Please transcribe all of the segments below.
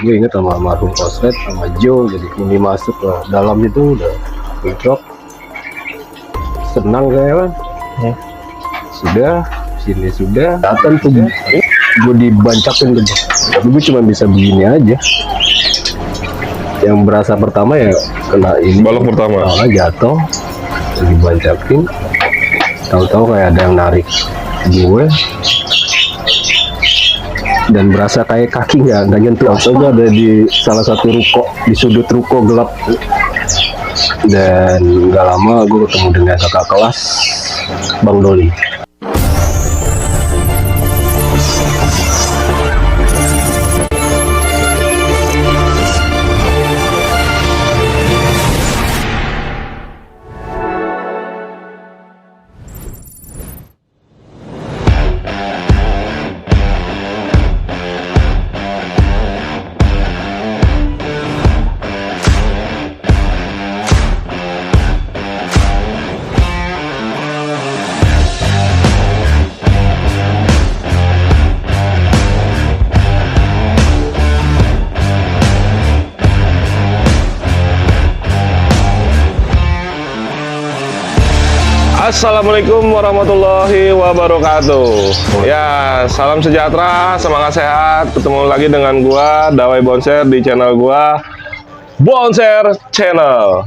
gue inget sama almarhum Kosret sama Joe, jadi ini masuk ke dalam itu udah bentrok, senang kayak kan. Sudah sini sudah datang tuh gue dibancakin gitu, tapi gue cuma bisa begini aja. Yang berasa pertama ya kena ini Balok pertama. Jatuh dibancakin, tahu-tahu kayak ada yang narik gue dan berasa kayak kaki nggak nyentuh. Gue ada di salah satu ruko, di sudut ruko gelap, dan nggak lama gue ketemu dengan kakak kelas Bang Doli. Assalamualaikum warahmatullahi wabarakatuh. Ya, salam sejahtera, semangat sehat. Ketemu lagi dengan gua Dawai Bonser di channel gua Bonser Channel.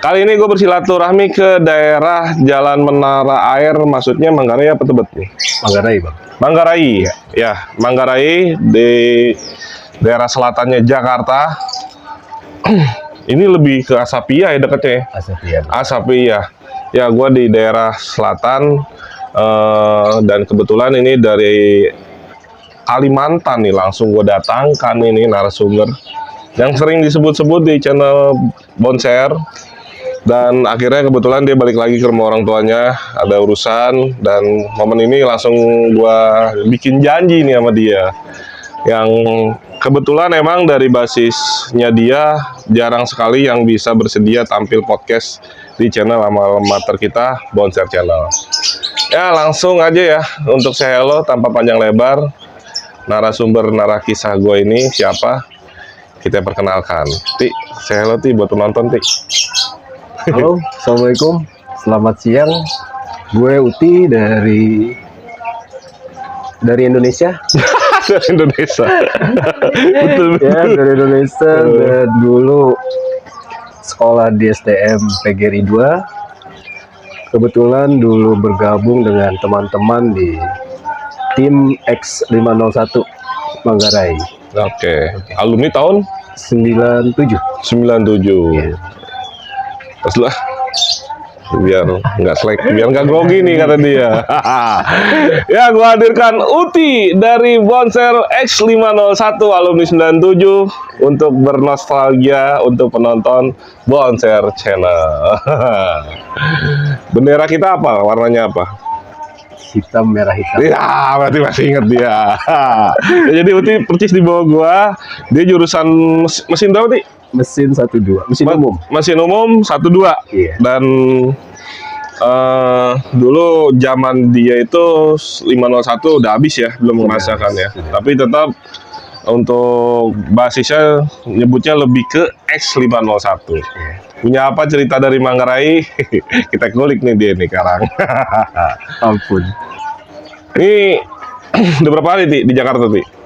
Kali ini gue bersilaturahmi ke daerah Jalan Menara Air, maksudnya Manggarai apa Tebet nih? Manggarai, Bang. Manggarai, ya, Manggarai di daerah selatannya Jakarta. Ini lebih ke Asapia ya deketnya. Asapia. Ya, gue di daerah selatan, dan kebetulan ini dari Kalimantan nih, langsung gue datangkan ini narasumber yang sering disebut-sebut di channel Bonser, dan akhirnya kebetulan dia balik lagi ke rumah orang tuanya, ada urusan, dan momen ini langsung gue bikin janji nih sama dia, yang kebetulan emang dari basisnya dia jarang sekali yang bisa bersedia tampil podcast di channel alma-mater kita, Bonser Channel. Ya, langsung aja ya untuk say hello tanpa panjang lebar. Narasumber kisah gue ini siapa? Kita perkenalkan. Ti, say hello Ti buat penonton Ti. Halo, assalamualaikum, selamat siang. Gue Uti dari Indonesia. Dari Indonesia. Betul. Ya, dari Indonesia. Dan dulu sekolah di STM PGRI 2. Kebetulan dulu bergabung dengan teman-teman di tim X501 Manggarai. Oke. Alumni tahun 97. 97. Ya. Terus lah, biar nggak selek, biar nggak grogi nih kata dia. Ya, gua hadirkan Uti dari Bonser X501 alumni 97 untuk bernostalgia untuk penonton Bonser Channel. Bendera kita apa? Warnanya apa? Hitam, merah, hitam. Ya, berarti masih inget dia. Ya, jadi Uti percis di bawah gua. Dia jurusan mesin berapa, Ti? Mesin 12, mesin umum. Mesin umum 12. Iya. Dan dulu zaman dia itu 501 udah habis ya, belum merasakan ya. Tapi tetap untuk basisnya nyebutnya lebih ke X501. Punya apa cerita dari Manggarai? Kita kulik nih dia nih sekarang. Ampun. Ini udah berapa hari di Jakarta, Ti?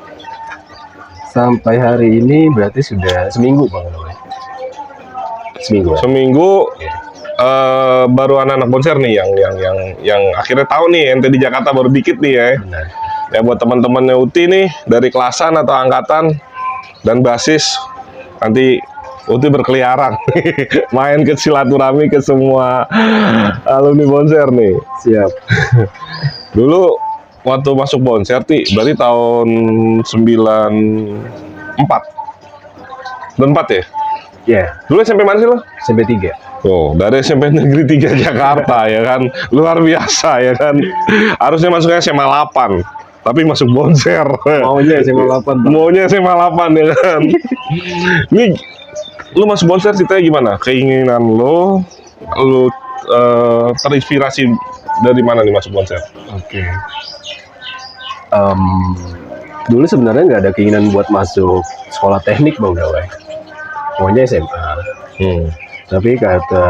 Sampai hari ini berarti sudah seminggu, Bang. Seminggu. Baru anak-anak Bonser nih yang akhirnya tahu nih ente di Jakarta baru dikit nih ya. Benar. Ya, buat teman-temannya Uti nih dari kelasan atau angkatan dan basis, nanti Uti berkeliaran main ke silaturahmi ke semua alumni Bonser nih. Siap. Dulu waktu masuk Bonser, Ti, berarti tahun 94 ya? Ya, Dulu SMP mana sih lo? SMP 3. Oh, dari SMP Negeri 3 Jakarta ya kan, luar biasa ya kan. Harusnya masuknya SMA 8, tapi masuk Bonser. Maunya SMA 8, Bang. Maunya SMA 8 ya kan. Ini lu masuk Bonser ceritanya gimana? Keinginan lu terinspirasi dari mana nih masuk Bonser? Oke. dulu sebenarnya nggak ada keinginan buat masuk sekolah teknik Bang Dawai. Maunya SMA. Tapi kata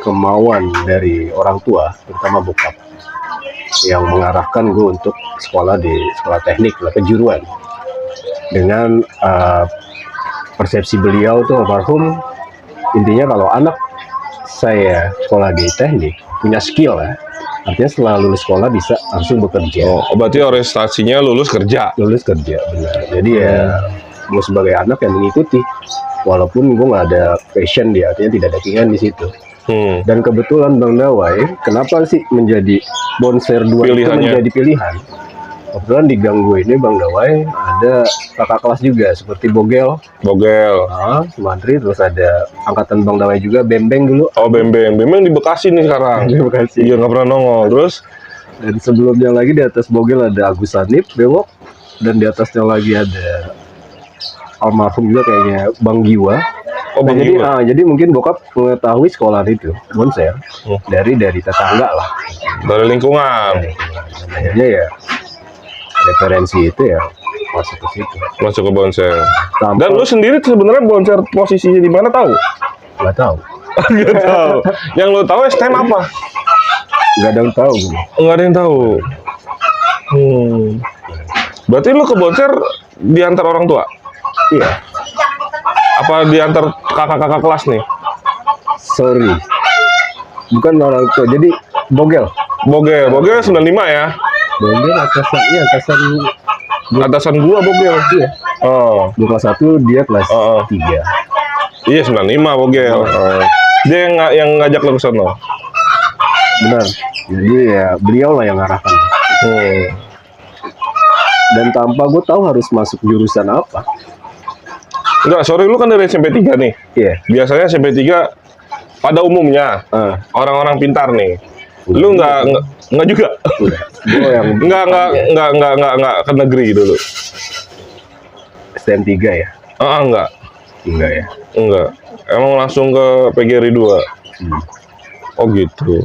kemauan dari orang tua, terutama bokap, yang mengarahkan gue untuk sekolah di sekolah teknik, kejuruan. Dengan persepsi beliau tuh almarhum, intinya kalau anak saya sekolah di teknik, punya skill ya, artinya setelah lulus sekolah bisa langsung bekerja. Oh, berarti orientasinya lulus kerja. Lulus kerja, benar. Jadi ya gue sebagai anak yang mengikuti, walaupun gue nggak ada passion dia, artinya tidak ada keinginan di situ. Dan kebetulan Bang Dawai, kenapa sih menjadi Bonser 2 itu menjadi pilihan? Kebetulan di gang gue ini Bang Dawai ada kakak kelas juga seperti Bogel, Madrid, terus ada angkatan Bang Dawai juga, Bembeng dulu. Oh, Bembeng di Bekasi nih sekarang. Di Bekasi. Iya, nggak pernah nongol. Terus dan sebelumnya lagi di atas Bogel ada Agus Hanif Bewok, dan di atasnya lagi ada almarhum juga kayaknya Bang Giwa. Oh, Bang Giwa. Jadi mungkin bokap mengetahui sekolah itu Bonser dari tetangga lah, dari lingkungan. Akhirnya ya referensi itu ya masuk ke situ. Masuk ke Bonser. Dan lu sendiri sebenarnya Bonser posisinya di mana tahu? Nggak tahu. Nggak tahu. Yang lu tahu STM apa? Nggak ada yang tahu. Nggak ada yang tahu. Berarti lu ke Bonser diantar orang tua? Iya. Apa diantar kakak-kakak kelas nih? Sorry. Bukan orang tua. Jadi Bogel 95 ya? Bogel Atasan gua Bogel. Iya. Oh. Gua kelas 1, dia kelas 3. Iya, 95 Bogel. Dia yang ngajak lo ke sana. Benar. Jadi ya beliau lah yang ngarahkan. Dan tanpa gue tahu harus masuk jurusan apa. Enggak, sorry, lu kan dari SMP 3 nih. Iya. Biasanya SMP 3 pada umumnya orang-orang pintar nih. Lu nggak juga. Gue yang nggak ke negeri dulu. STM 3 ya? Enggak Ya. Enggak. Emang langsung ke PGRI 2. Oh gitu.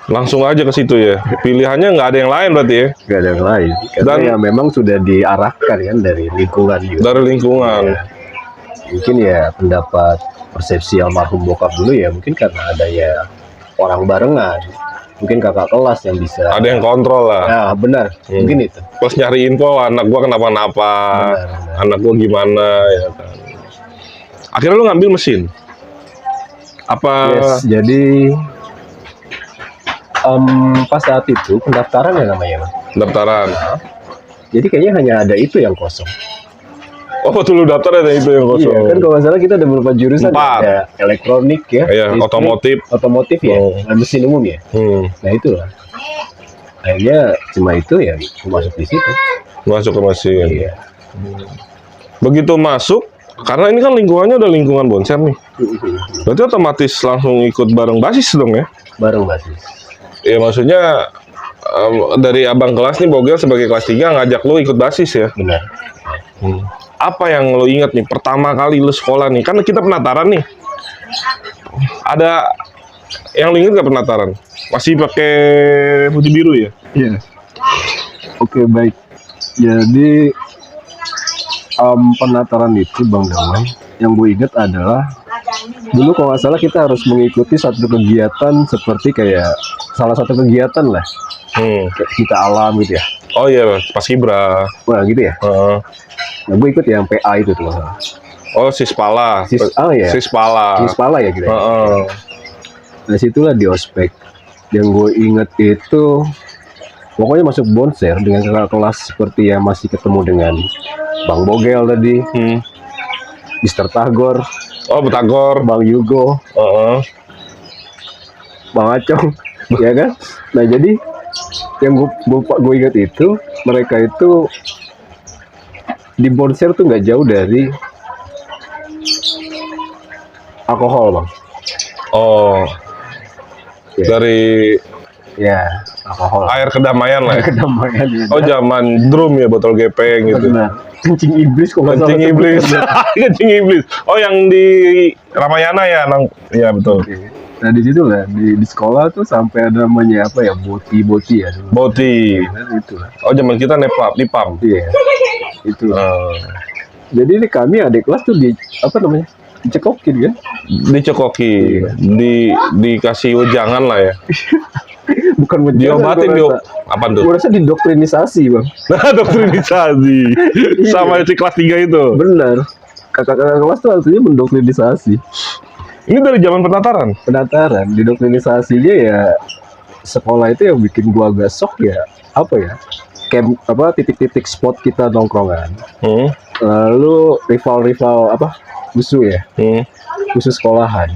Langsung aja ke situ ya. Pilihannya nggak ada yang lain berarti ya? Nggak ada yang lain. Karena ya memang sudah diarahkan kan dari lingkungan juga. Dari lingkungan. Ya. Mungkin ya pendapat persepsi almarhum bokap dulu ya mungkin karena ada ya orang barengan. Mungkin kakak kelas yang bisa. Ada yang kontrol lah. Nah benar. Mungkin itu. Plus nyari info anak gua kenapa-napa. Anak gua gimana ya kan. Akhirnya lu ngambil mesin. Apa? Yes, jadi pas saat itu pendaftaran ya namanya, Bang. Pendaftaran. Jadi kayaknya hanya ada itu yang kosong. Oh, betul, lu daftar ada itu yang kosong. Iya, kan kalau nggak salah kita ada beberapa jurusan. 4. Ada elektronik ya. Iya, otomotif ya, mesin umum ya. Nah itulah. Akhirnya cuma itu ya, masuk di situ. Masuk ke mesin. Iya. Begitu masuk, karena ini kan lingkungannya udah lingkungan Bonser nih. Berarti otomatis langsung ikut bareng basis dong ya? Bareng basis. Ya maksudnya dari abang kelas nih Bogel sebagai kelas 3 ngajak lu ikut basis ya? Benar. Apa yang lo ingat nih pertama kali lu sekolah nih? Kan kita penataran nih. Ada yang lo ingat gak penataran? Masih pakai putih biru ya? Iya. Oke, baik. Jadi penataran itu Bang Damai, yang gue ingat adalah dulu kalau nggak salah kita harus mengikuti satu kegiatan seperti kayak salah satu kegiatan lah. Kita alam gitu ya. Oh iya, Paskibra. Wah gitu ya. Nah, gue ikut yang PA itu tuh. Oh, Sispala. Sispala ya gitu. Nah situlah di ospek. Yang gue inget itu pokoknya masuk Bonser dengan kakak kelas seperti yang masih ketemu dengan Bang Bogel tadi, Mister Tagor. Oh, Betagor. Bang Yugo. Bang Acong. Ya kan? Nah jadi yang gue ingat itu mereka itu di Bonser tuh nggak jauh dari alkohol, Bang. Oh, ya. Dari alkohol. Air kedamaian lah. Air kedamaian. Ya, oh, zaman drum ya, botol gepeng gitu. Benar. Kencing iblis kok. Kencing iblis. Kencing iblis. Oh, yang di Ramayana ya, ya betul. Nah di situ lah di sekolah tuh sampai ada namanya apa ya, boti ya dulu. Boti. Nah, itu lah. Oh, zaman kita nepap di pam. Iya. Itu. Eh, Jadi ini kami adik kelas tuh di apa namanya? Dicekokin kan? dicekoki, dikasih wejangan lah ya. Bukan Diobatin gue apa tuh? rasa didoktrinisasi bang. Nah, doktrinisasi sama si kelas 3 itu. Benar. Kakak-kakak kelas tuh artinya mendoktrinisasi. Ini dari zaman penataran. Penataran, didoktrinisasinya ya sekolah itu yang bikin gua agak shock ya. Apa ya? Camp apa titik-titik spot kita nongkrongan. Hmm. Lalu rival-rival apa? Musuh ya. Khusus sekolahan.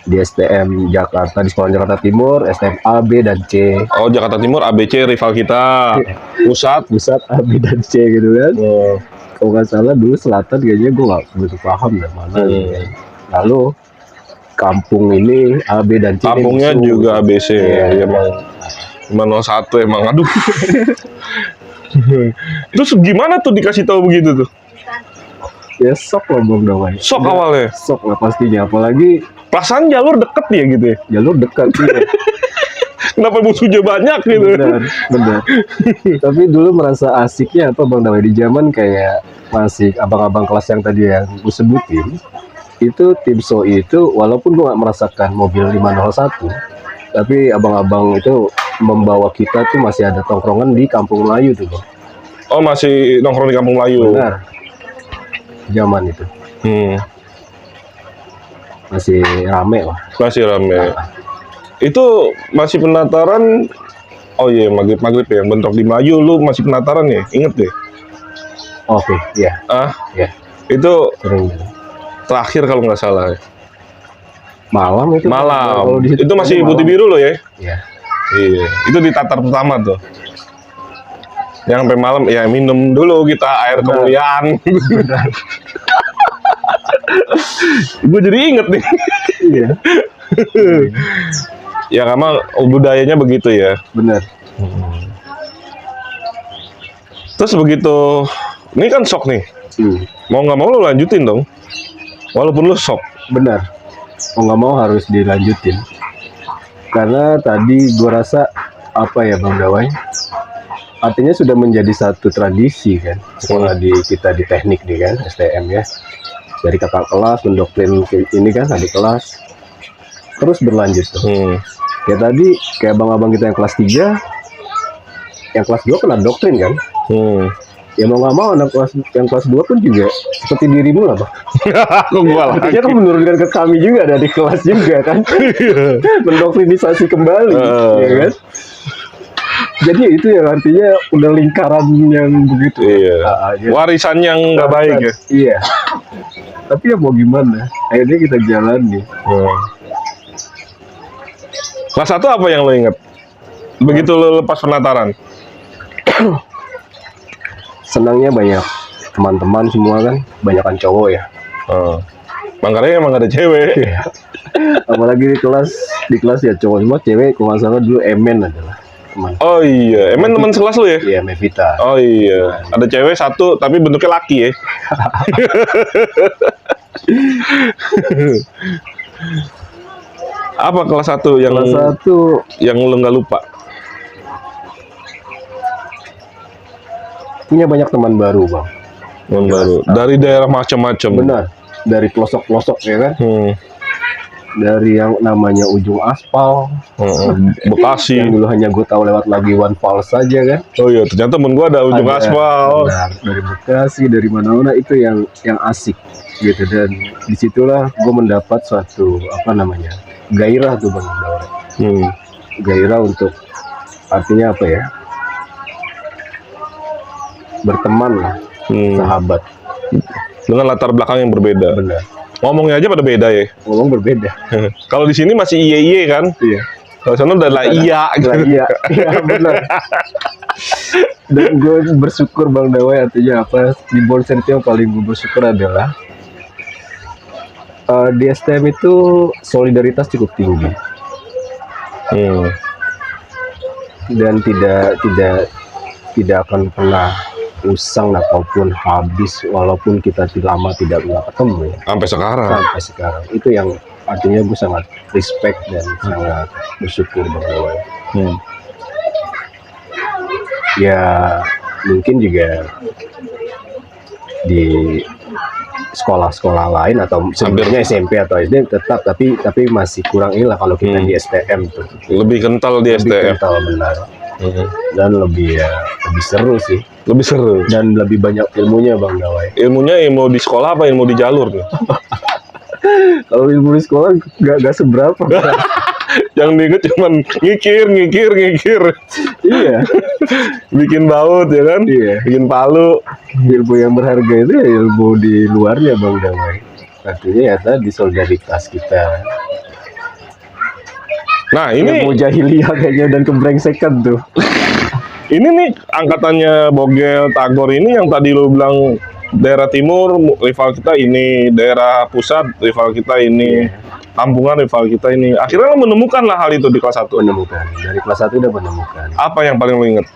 Di STM Jakarta, di Sekolah Jakarta Timur, STM A, B, dan C. Oh, Jakarta Timur ABC rival kita. Pusat. A, B, dan C gitu kan. Oh. Kalau nggak salah dulu Selatan kayaknya gue nggak begitu paham dah mana gitu kan. Lalu kampung ini A, B, dan C. Kampungnya musuh. juga ABC. Iya. Emang 01 emang. Aduh. Terus gimana tuh dikasih tahu begitu tuh? Ya sok lah Bang Dawai. Sok Udah, awalnya. Sok lah pastinya. Apalagi Perasaan jalur deket ya gitu ya. jalur dekat sih. Kenapa musuhnya banyak gitu? Benar. Tapi dulu merasa asiknya apa Bang Dawai di zaman kayak masih abang-abang kelas yang tadi yang gue sebutin. Itu tim SOI itu walaupun gue nggak merasakan mobil 501, tapi abang-abang itu membawa kita tuh masih ada tongkrongan di Kampung Melayu tuh Bang. Oh, masih nongkrong di Kampung Melayu. Benar. Zaman itu masih rame lah. Masih rame. Itu masih penataran. Oh iya, maghrib ya. Bentrok di Melayu, lu masih penataran ya? Inget deh. Oke, iya. Ya, Itu sering. terakhir kalau nggak salah. Malam itu. Malam. Kalau di situ Itu masih malam. putih biru loh ya? Iya. Iya. Itu di tatar pertama tuh. Yang sampai malam ya minum dulu kita air kemuliaan. Gue jadi inget nih. Iya. Ya karena budayanya begitu ya. Benar. Terus begitu, ini kan shock nih. Mau nggak mau lu lanjutin dong. Walaupun lu shock. Benar. Mau nggak mau harus dilanjutin. Karena tadi gue rasa apa ya Bang Dawai? Artinya sudah menjadi satu tradisi kan. Sekolah kita di teknik nih kan, STM ya. Dari kakak kelas mendoktrin ini kan adik kelas. Terus berlanjut tuh. Ya tadi kayak abang-abang kita yang kelas 3, yang kelas 2 kena doktrin kan. Ya mau nggak mau anak kelas yang kelas 2 pun juga seperti dirimu lah Bang. Artinya kan menurunkan ke kami juga dari kelas juga kan. Mendoktrinisasi kembali ya kan. Jadi itu yang artinya udah lingkaran yang begitu. Iya. Warisan yang nggak baik ya. Iya. Tapi ya mau gimana? Akhirnya kita jalani. Kelas 1 apa yang lo inget? Begitu lo lepas penataran? Senangnya banyak teman-teman semua kan, banyakan cowok ya. Manggarai emang ada cewek. Apalagi di kelas ya cowok semua, cewek kalau nggak salah dulu Emen adalah teman. Oh iya, emang teman sekelas lo ya? Iya, Mevita. Oh iya, ada cewek 1 tapi bentuknya laki ya. Apa kelas 1 yang Kelas 1 yang lo nggak lupa? punya banyak teman baru Bang. Yang baru dari daerah macam-macam. Benar, dari pelosok-pelosok ya kan. Dari yang namanya ujung aspal, Bekasi. yang dulu hanya gue tahu lewat lagi One Falls saja kan. Oh iya, ternyata temen gue ada ujung aspal. Benar, dari Bekasi, dari mana-mana itu yang asik gitu, dan disitulah gue mendapat suatu apa namanya gairah tuh Bang Daura. Gairah untuk artinya apa ya, berteman lah, sahabat dengan latar belakang yang berbeda. benar. Ngomongnya aja pada beda ya. Ngomong berbeda. Kalau di sini masih iye kan? Iya. Kalau sana udah lah iya. Iya, benar. Dan gue bersyukur Bang Dawai, artinya apa, di Bonsen itu yang paling gue bersyukur adalah di STM itu solidaritas cukup tinggi. Dan tidak akan pernah usang ataupun habis walaupun kita lama tidak ketemu ya. Sampai sekarang. Sampai sekarang. Itu yang artinya gue sangat respect dan sangat bersyukur bahwa ya mungkin juga di sekolah-sekolah lain atau sebenarnya SMP atau SD tetap tapi masih kurang inilah kalau kita di STM tuh Lebih kental di lebih STM. kental benar dan lebih seru sih Lebih seru. dan lebih banyak ilmunya Bang Dawai. Ilmunya ilmu di sekolah apa ilmu di jalur nih? Kalau ilmu di sekolah gak seberapa. Yang diinget cuman ngikir. Iya. Bikin baut ya kan? Iya. Bikin palu. Ilmu yang berharga itu ya ilmu di luarnya Bang Damai. Artinya ya tadi solidaritas kita. Nah ini Ilmu jahiliyah kayaknya dan kebrengsekan tuh. ini nih angkatannya Bogel Tagor ini yang tadi lo bilang daerah timur rival kita ini, daerah pusat rival kita ini, kampungan rival kita ini. Akhirnya lo menemukan lah hal itu di kelas 1. Menemukan. Dari kelas 1 udah menemukan. Apa yang paling lo inget?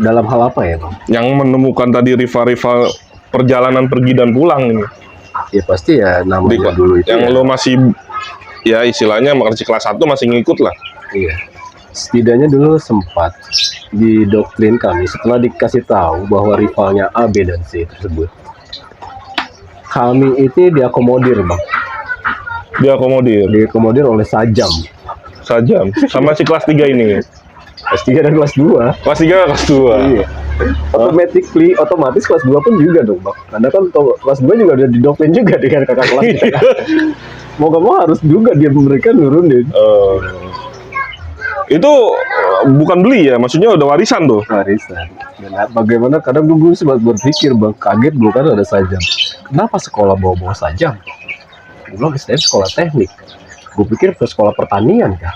Dalam hal apa ya Bang? Yang menemukan tadi rival-rival perjalanan pergi dan pulang ini. Ya pasti ya namanya dulu itu yang ya. lo masih ya istilahnya masih kelas 1 masih ngikut lah. Iya. Setidaknya dulu sempat didoktrin kami setelah dikasih tahu bahwa rivalnya A, B, dan C tersebut. Kami itu diakomodir Bang. Diakomodir oleh Sajam. Sama si kelas 3 ini. Kelas 3 dan kelas 2. Kelas 3 kelas 2. Iya. Otomatis kelas 2 pun juga dong Bang. Karena kan kelas 2 juga udah didoktrin juga dengan kakak kelasnya. Mau gak mau harus juga mereka nurunin. Itu bukan beli ya, maksudnya udah warisan tuh. Warisan. Dan bagaimana kadang gue sempat berpikir Bang, kaget gue kan ada Sajam. Kenapa sekolah bawa-bawa Sajam? Gue bilang STM sekolah teknik. Gue pikir ke sekolah pertanian kan.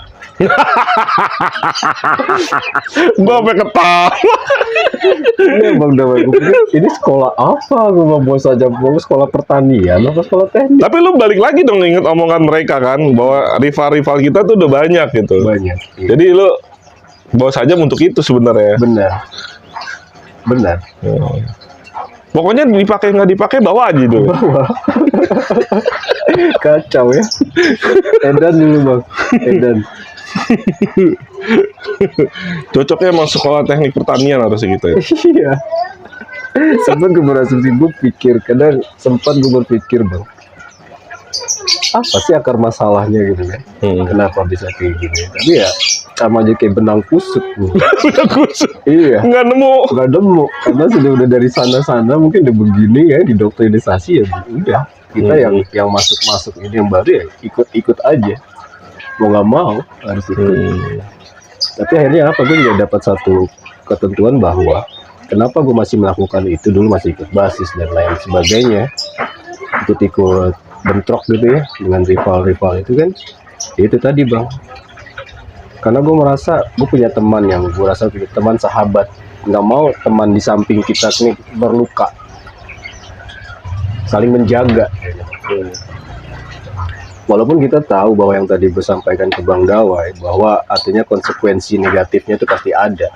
Gue sampai ketawa. Iya Bang Dawai, gue pikir ini sekolah apa? Gue mau bawa Sajam, mau sekolah pertanian apa sekolah teknik? Tapi lu balik lagi dong inget omongan mereka kan, bahwa rival-rival kita tuh udah banyak gitu. Banyak. Iya. Jadi lu bawa saja untuk itu sebenarnya. Benar. Pokoknya dipakai nggak dipakai bawa aja dulu. Kacau ya. Edan dulu Bang. Edan. Cocoknya emang sekolah teknik pertanian harus gitu ya. Iya. Sempat gue berasumsi, gue pikir, kadang sempat gue berpikir Bang, apa sih akar masalahnya gitu kan? Kenapa bisa kayak gini? Tapi ya sama aja kayak benang kusut. Benang kusut. Iya. Nggak nemu. Karena sudah dari sana begini ya didoktrinisasi ya udah. Kita yang masuk ini yang baru ya ikut aja. Mau nggak mau harus ikut. Tapi akhirnya apa? Gue juga dapat satu ketentuan bahwa kenapa gue masih melakukan itu, dulu masih ikut basis dan lain sebagainya, ikut bentrok gitu ya dengan rival itu kan. Ya itu tadi Bang, karena gue merasa gue punya teman yang gue rasa teman sahabat, nggak mau teman di samping kita ini berluka, saling menjaga. Walaupun kita tahu bahwa yang tadi gue sampaikan ke Bang Dawai, bahwa artinya konsekuensi negatifnya itu pasti ada,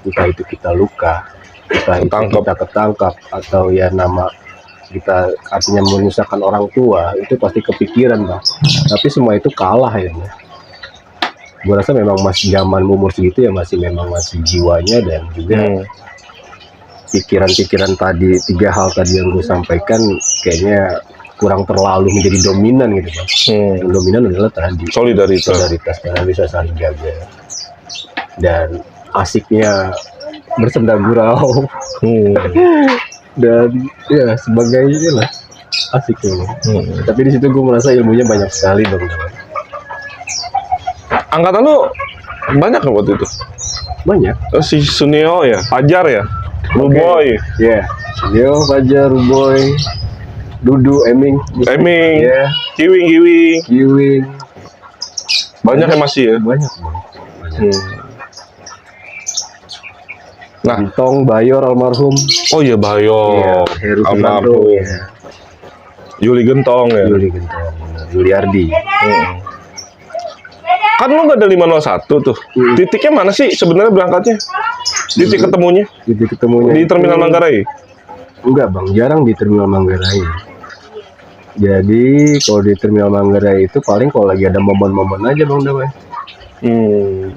entah itu kita luka, entah itu kita ketangkap, atau ya nama kita artinya menyusahkan orang tua, itu pasti kepikiran Bang. Tapi semua itu kalah ya. Gue rasa memang masih zaman umur segitu ya masih jiwanya dan juga pikiran-pikiran tadi, 3 hal tadi yang gue sampaikan kayaknya kurang terlalu menjadi dominan gitu Bang. Yang dominan adalah tadi solidaritas karena bisa saling jaga dan asiknya bersenda gurau dan ya sebagainya lah asiknya. Tapi di situ gue merasa ilmunya banyak sekali Bang. Angkatan lu banyak nggak waktu itu? Banyak. Si Sunio ya, Fajar ya, Ruboy. Iya. Sunio, Fajar, Ruboy, Dudu, Eming, ya, Kiwing. Banyak ya masih ya? Banyak. Nah, Gentong, Bayor almarhum. Oh iya Bayor. Heru almarhum. Ya. Yuli Gentong ya. Yuliardi. Kan lu nggak ada 501 tuh. Titiknya mana sih sebenarnya berangkatnya? Titik ketemunya? Titik ketemunya Di Terminal Manggarai? Enggak Bang, jarang di Terminal Manggarai. Jadi kalau di Terminal Manggarai itu paling kalau lagi ada momen-momen aja Bang Dawai.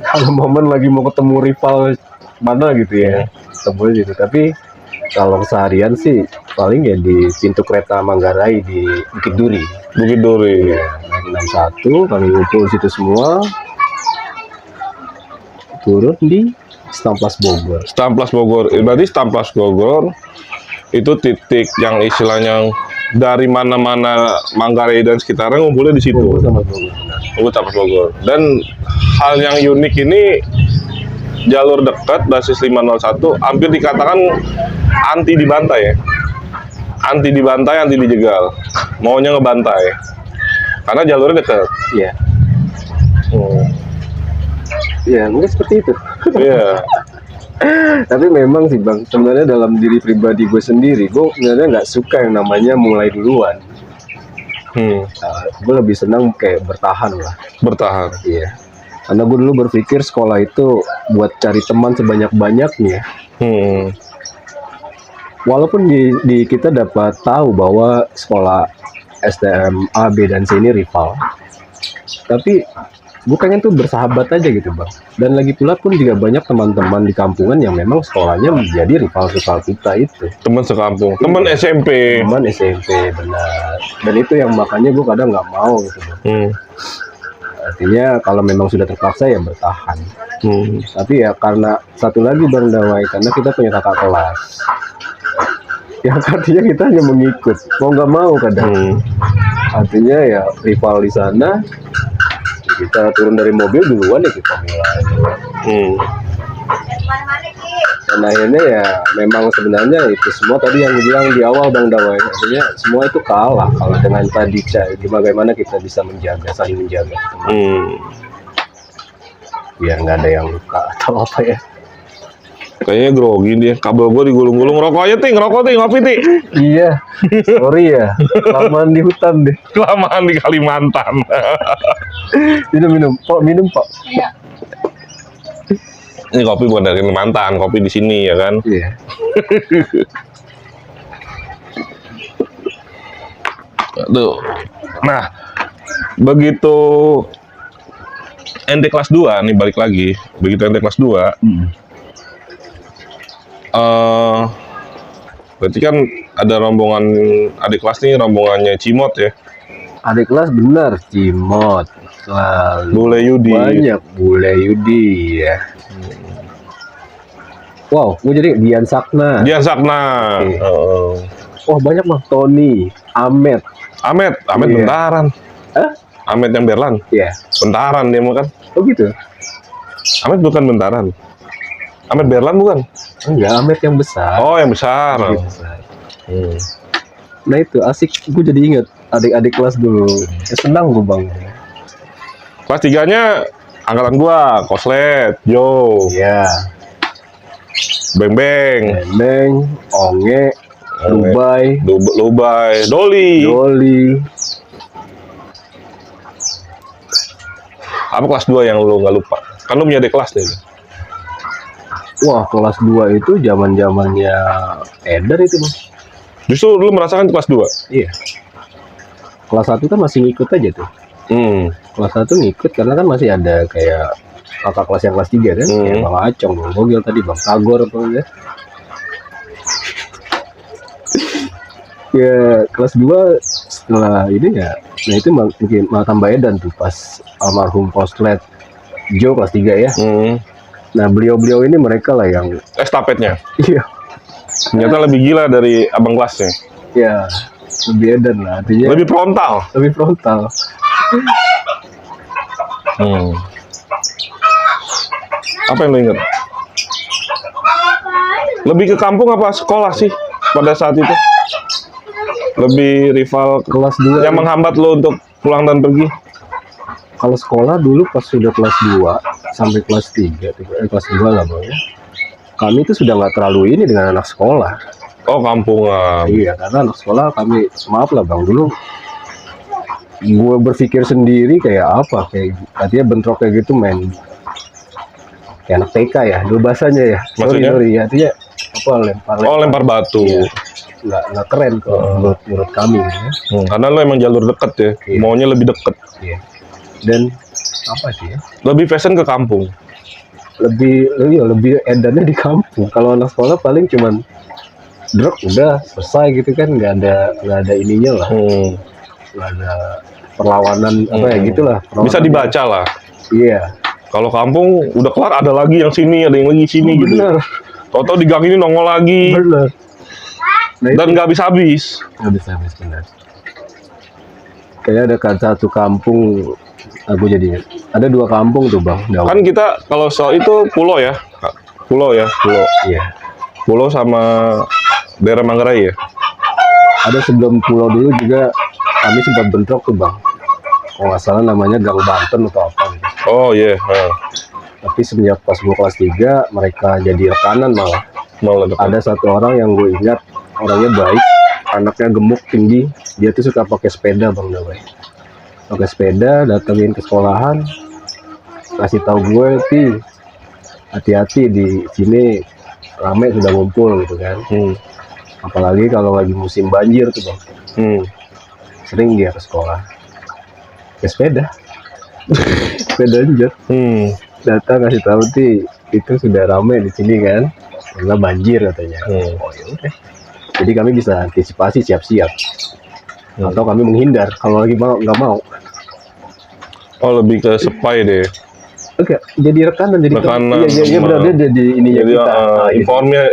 Kalau momen lagi mau ketemu rival mana gitu ya, ketemu gitu. Tapi kalau seharian sih paling ya di pintu kereta Manggarai di Bukit Duri. Bukit Duri. Ya, naik 61 kami ngumpul situ semua. Turun di Stamplas Bogor. Stamplas Bogor. Berarti Stamplas Bogor itu titik yang istilahnya dari mana-mana Manggarai dan sekitarnya ngumpulnya di situ. Ngumpul sama Bogor. Ngumpul Stamplas Bogor. Dan hal yang unik ini jalur dekat basis 501 hampir dikatakan anti dibantai ya. Anti dibantai, anti dijegal. Maunya ngebantai. Karena jalurnya dekat. Iya. Ya, mungkin seperti itu. Iya. Tapi memang sih Bang, sebenarnya dalam diri pribadi gue sendiri, gue sebenarnya nggak suka yang namanya mulai duluan. Gue lebih senang kayak bertahan lah. Bertahan. Iya. Karena gue dulu berpikir sekolah itu buat cari teman sebanyak-banyaknya. Walaupun di kita dapat tahu bahwa sekolah STM A, B, dan C ini rival. Tapi gue pengen tuh bersahabat aja gitu Bang. Dan lagi pula pun juga banyak teman-teman di kampungan yang memang sekolahnya menjadi rival kita itu. Teman sekampung, teman SMP. Teman SMP, benar. Dan itu yang makanya gue kadang nggak mau gitu Bang. Artinya kalau memang sudah terpaksa ya bertahan. Tapi ya karena satu lagi Bang Dawai, karena kita punya kakak kelas. Ya artinya kita hanya mengikut, mau nggak mau kadang. Artinya ya rival di sana, kita turun dari mobil duluan ya kita mulai. Dan akhirnya ya memang sebenarnya itu semua tadi yang dibilang di awal Bang Dawai, artinya semua itu kalah dengan tadi bagaimana kita bisa saling menjaga. Biar nggak ada yang luka atau apa ya. Kayaknya grogi dia, kabel gue digulung-gulung. Rokok aja ting, ngopi ting. Iya, sorry ya, kelamaan di hutan deh. Kelamaan di Kalimantan. minum, Pak. Iya. Ini kopi bukan dari Kalimantan, kopi di sini ya kan. Iya. Tuh. Nah, begitu ente kelas 2 nih balik lagi, begitu ente kelas 2. Berarti kan ada rombongan adik kelas nih, rombongannya Cimot ya. Adik kelas benar, Cimot. Lalu Bule Yudi. banyak Bule Yudi ya. Wow, gue jadi Dian Sakna. Dian Sakna. Wah banyak mah, Tony, Amet. Amet Iya. bentaran. Hah? Amet yang Berlan. Iya. Bentaran dia mah kan. Oh gitu? Amet bukan bentaran. Amet Berlan bukan? Enggak, Amet yang besar. Oh, yang besar. Yang besar. Nah itu asik, gue jadi inget adik-adik kelas dulu. Ya, senang gue Bang. Kelas 3-nya angkatan gua, Koslet, Jo, Iya. Beng Beng, Neng, Onge, Dubai, Lubai, Doli. Doli. Apa kelas 2 yang lu nggak lupa? Kan lu punya adik kelas nih. Wah, kelas 2 itu zaman-zamannya Eder itu, Bang. Justru lu merasakan kelas 2? Iya. Kelas 1 kan masih ngikut aja tuh. Kelas 1 ngikut karena kan masih ada kayak kakak kelas yang kelas 3 kan. Kayak Bang Acong, Bang Bogil tadi, Bang Kagor apa enggak. Ya, kelas 2 setelah ini ya, nah itu mungkin malah tambah edan tuh pas almarhum Koslet Jo kelas 3 ya. Nah, beliau-beliau ini mereka lah yang Estafetnya. iya. Ternyata lebih gila dari abang kelasnya. Ya, lebih edan lah artinya. Lebih frontal. Lebih frontal. Apa yang lu ingat? Lebih ke kampung apa sekolah sih pada saat itu? Lebih rival Kelas 2 yang menghambat lo untuk pulang dan pergi? kalau sekolah dulu pas sudah kelas 2 sampai kelas 3, kelas 2 lah Bang ya. Kami itu sudah nggak terlalu ini dengan anak sekolah. Oh, kampungan. Iya, karena anak sekolah kami, maaf lah Bang, dulu gue berpikir sendiri kayak apa, kayak artinya bentrok kayak gitu main kayak anak TK ya, dulu bahasanya ya. Maksudnya? Sorry, artinya apa lempar. Oh, lempar batu. Iya. nggak keren kalau menurut kami gitu ya. Karena lo emang jalur deket ya, Iya. maunya lebih deket, Iya. Dan apa sih ya? lebih fashion ke kampung. Lebih edannya di kampung. Kalau anak sekolah paling cuman drop udah selesai gitu kan, nggak ada ininya lah, nggak ada perlawanan apa ya gitulah. Bisa dibaca lah. Iya. Kalau kampung udah kelar ada lagi yang sini, ada yang lagi sini gitu. Bener. Tahu-tahu di gang ini nongol lagi Bener. Nah, dan nggak habis-habis. nggak bisa habis benar. Kayak ada satu kampung, aku jadi ada 2 kampung tuh bang. Kan kita kalau soal itu pulau ya, pulau. Iya. Pulau sama daerah Manggarai ya. Ada sebelum pulau dulu juga kami sempat bentrok tuh bang. Kalau nggak salah namanya Gang Banten atau apa gitu. Oh iya. Tapi semenjak pas gue kelas 3 mereka jadi rekanan malah. Ada satu orang yang gue ingat orangnya baik, anaknya gemuk tinggi, dia tuh suka pakai sepeda bang Dawai. Pakai sepeda datengin ke sekolahan, kasih tahu gue hati-hati di sini rame sudah ngumpul gitu kan. Apalagi kalau lagi musim banjir tuh bang. Sering dia ke sekolah pakai sepeda. Sepeda aja. Datang kasih tahu itu sudah rame di sini kan, karena banjir katanya. Oh ya udah. Jadi kami bisa antisipasi siap-siap. Atau kami menghindar kalau lagi nggak mau. Oh lebih ke sepai deh. Oke, jadi rekanan, jadi Rekanan, iya berarti jadi ininya Jadi kita.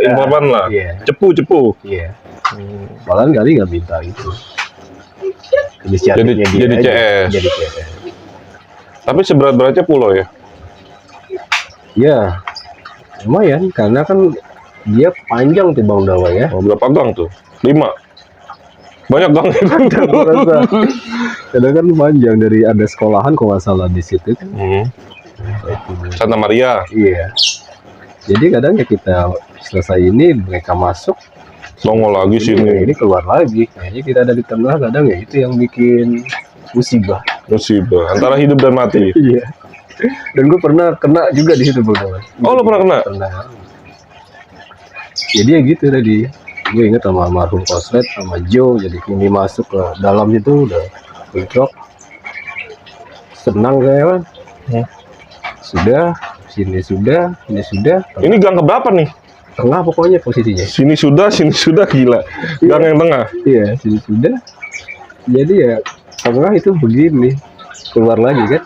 informan lah. Iya. Cepu. Iya. Malahan kali nggak minta itu. Inisiatifnya dia Jadi aja. CS. Jadi CS. Tapi seberat-beratnya pulau ya. Ya, lumayan karena kan dia panjang tuh Bang Dawa ya. Oh, berapa gang tuh? 5. Banyak gang itu. Karena kan panjang dari ada sekolahan kalau nggak salah di situ kan. Santa Maria. Iya. Jadi kadang ya kita selesai ini mereka masuk, Nongol lagi sini. ini keluar lagi. Kayaknya kita ada di tengah kadang ya itu yang bikin musibah. Musibah antara hidup dan mati. Iya. Dan gue pernah kena juga di situ Bang Dawa. Oh, lo pernah kena? Pernah. Jadi ya gitu tadi. Gue inget sama almarhum Koslet sama Joe, jadi ini masuk ke dalam itu udah bentrok. Senang kayak kan. Sudah, ini sudah. Ini gang keberapa nih? Tengah pokoknya posisinya. Sini sudah gila. Gang yang tengah. Iya, sini sudah. Jadi ya tengah itu begini. Keluar lagi kan.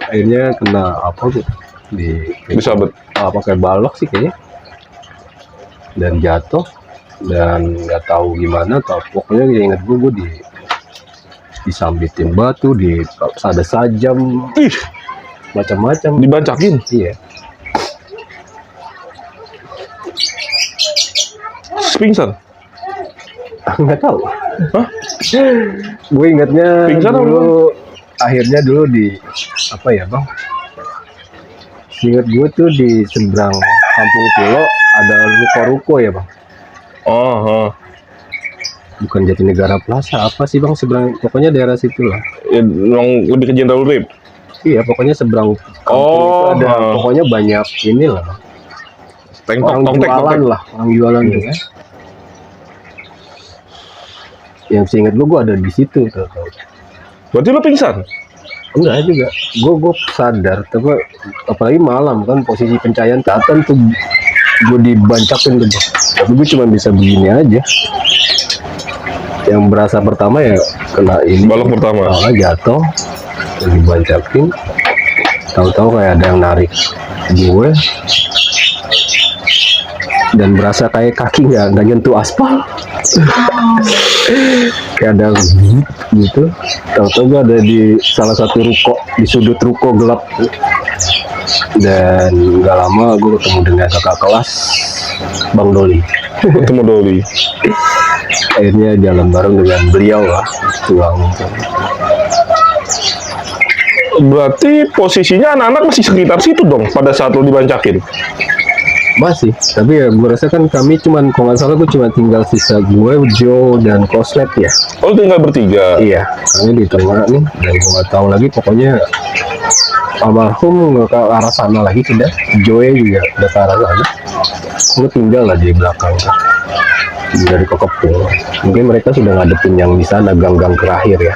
Akhirnya kena apa tuh? Disabet. Pakai balok sih kayaknya. Dan jatuh dan nggak tahu gimana, pokoknya yang inget gue disambitin batu, ada sajam, macam-macam, Dibancakin. iya. Pingsan. Nggak tahu. Hah? Gue ingatnya Pingsan dulu, akhirnya dulu di apa ya bang? Ingat gue tuh di seberang Kampung Pulau ada ruko-ruko ya bang. Bukan Jatinegara Plaza, apa sih bang seberang, pokoknya daerah situ lah. Ya, memang lebih ke Jenderal Urip. Iya, pokoknya seberang kampung itu ada, pokoknya banyak inilah bang. Orang jualan lah, orang jualan tuh kan. Yang seingat gue ada di situ tuh. Berarti lo pingsan? Enggak juga, gue sadar, tapi apalagi malam kan posisi pencahayaan kelihatan tuh, gue dibancakin tuh, tapi gue cuma bisa begini aja. Yang berasa pertama ya kena ini, Balok pertama. Jatuh, dan dibancakin, tahu-tahu kayak ada yang narik gue, dan berasa kayak kaki nggak nyentuh aspal. Kayak ada gitu, tahu-tahu gue ada di salah satu ruko, di sudut ruko gelap, dan nggak lama gue ketemu dengan kakak kelas Bang Doli. Ketemu Doli. Akhirnya jalan bareng dengan beliau lah, tuang. Berarti posisinya anak-anak masih sekitar situ dong pada saat lo dibancakin? Masih, tapi ya gue rasa kan kami cuman, kalau nggak salah gue cuma tinggal sisa gue, Joe, dan Koslet ya. Oh, tinggal bertiga? Iya, kami di tengah nih, dan gue nggak tahu lagi, pokoknya almarhum ke arah sana lagi sudah, Joe juga udah ke arah sana. Gue tinggal lah di belakang. dari Kokepul. Mungkin mereka sudah ngadepin yang di sana gang-gang terakhir ya.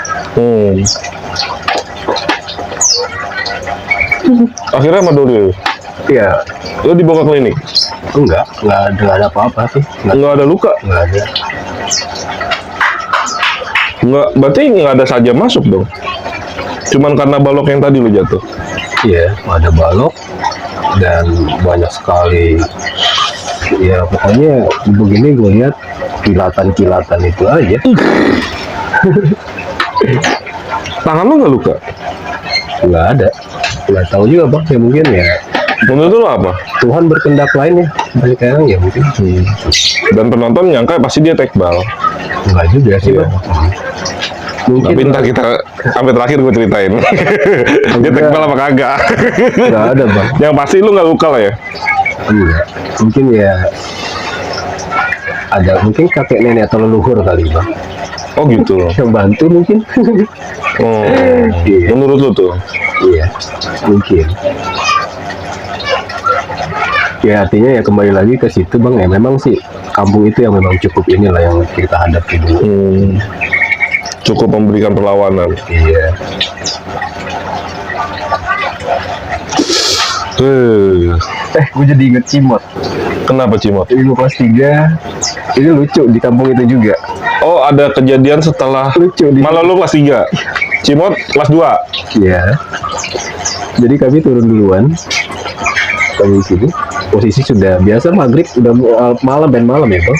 Akhirnya sama dulu. Iya. Lo dibawa ke klinik? Enggak ada apa-apa sih. Nggak ada luka? Enggak ada. Nggak, berarti nggak ada saja masuk dong? Cuman karena balok yang tadi lo jatuh? Iya, ada balok dan banyak sekali. Ya pokoknya begini gue lihat kilatan-kilatan itu aja. Tangan lo nggak luka? Nggak ada. Nggak tahu juga bang, ya mungkin ya Menurut lo apa? Tuhan berkendak lain ya. Balik orang ya mungkin. Dan penonton nyangka pasti dia tekbal. Enggak juga sih Iya. bang. Mungkin Tapi ntar kita sampai terakhir gue ceritain. Dia tekbal apa kagak? nggak ada bang. Yang pasti lu nggak luka lah ya? Enggak. Mungkin ya ada mungkin kakek nenek atau leluhur kali bang. Oh gitu. Yang bantu mungkin. Oh, Iya. menurut lu tuh? Iya, mungkin. Ya artinya ya kembali lagi ke situ bang ya, memang sih kampung itu yang memang cukup inilah yang kita hadapi dulu. Cukup memberikan perlawanan. Iya. Gue jadi inget Cimot. Kenapa Cimot? Ini gue kelas 3. Ini lucu di kampung itu juga. Oh, ada kejadian setelah Lucu di. malah lu kelas 3. Cimot kelas 2. Iya. Jadi kami turun duluan. Kami di sini. Posisi sudah biasa maghrib, udah malam ya bang.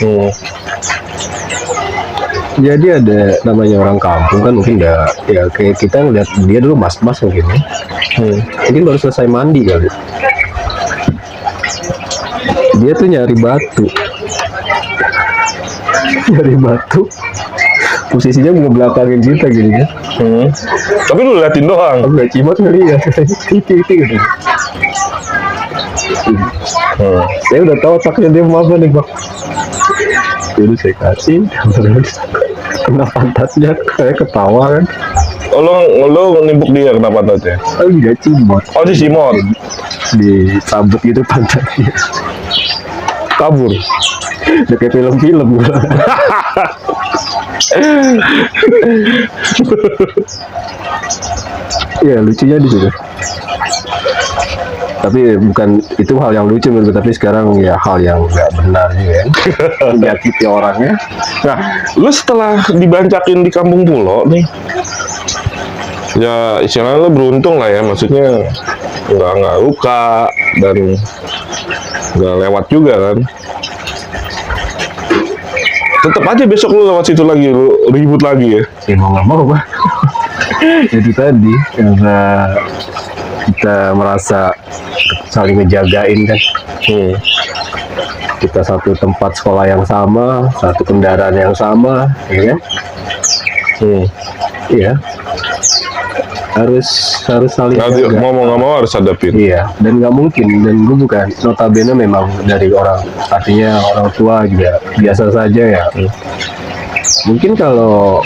Jadi ada namanya orang kampung kan mungkin udah ya kayak kita ngeliat dia dulu mas-mas mungkin ya. Mungkin baru selesai mandi kali. Dia tuh nyari batu. Nyari batu. Posisinya ngebelakangin kita gini kan. Tapi lu liatin doang. Aku nggak Cimot ngeliat. Itu gitu. Saya udah tahu otaknya dia mau apa nih bang. Jadi saya kasih, kena pantatnya, saya ketawa kan. Oh, lu nimbuk dia kenapa pantatnya? Oh iya Cimot. Oh, si Cimot. Disambut gitu pantatnya. Kabur. Udah kayak film-film gua. Ya lucunya di situ. Tapi bukan itu hal yang lucu menurut gue, tapi sekarang ya hal yang nggak benar juga kan. Menyakiti orangnya. Nah, lu setelah dibancakin di kampung pulau nih, ya istilahnya lu beruntung lah ya, maksudnya nggak luka dan nggak lewat juga kan. Tetap aja besok lu lewat situ lagi, lu ribut lagi ya. Ya mau nggak mau bah. Itu tadi karena kita merasa saling ngejagain kan. Kita satu tempat sekolah yang sama, satu kendaraan yang sama, ya kan? Iya. Harus saling Nanti jaga. mau nggak mau harus hadapin. Iya, dan nggak mungkin, dan gue bukan notabene memang dari orang, artinya orang tua juga biasa saja ya. Mungkin kalau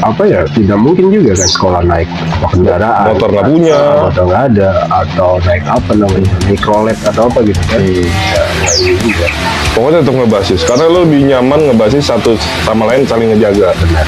apa ya, tidak mungkin juga kan sekolah naik kendaraan, Motor nggak punya, motor nggak ada, atau naik apa namanya mikrolet atau apa gitu kan. Ya, nggak ini juga. Pokoknya tetap ngebasis, karena lo lebih nyaman ngebasis satu sama lain saling ngejaga. Benar.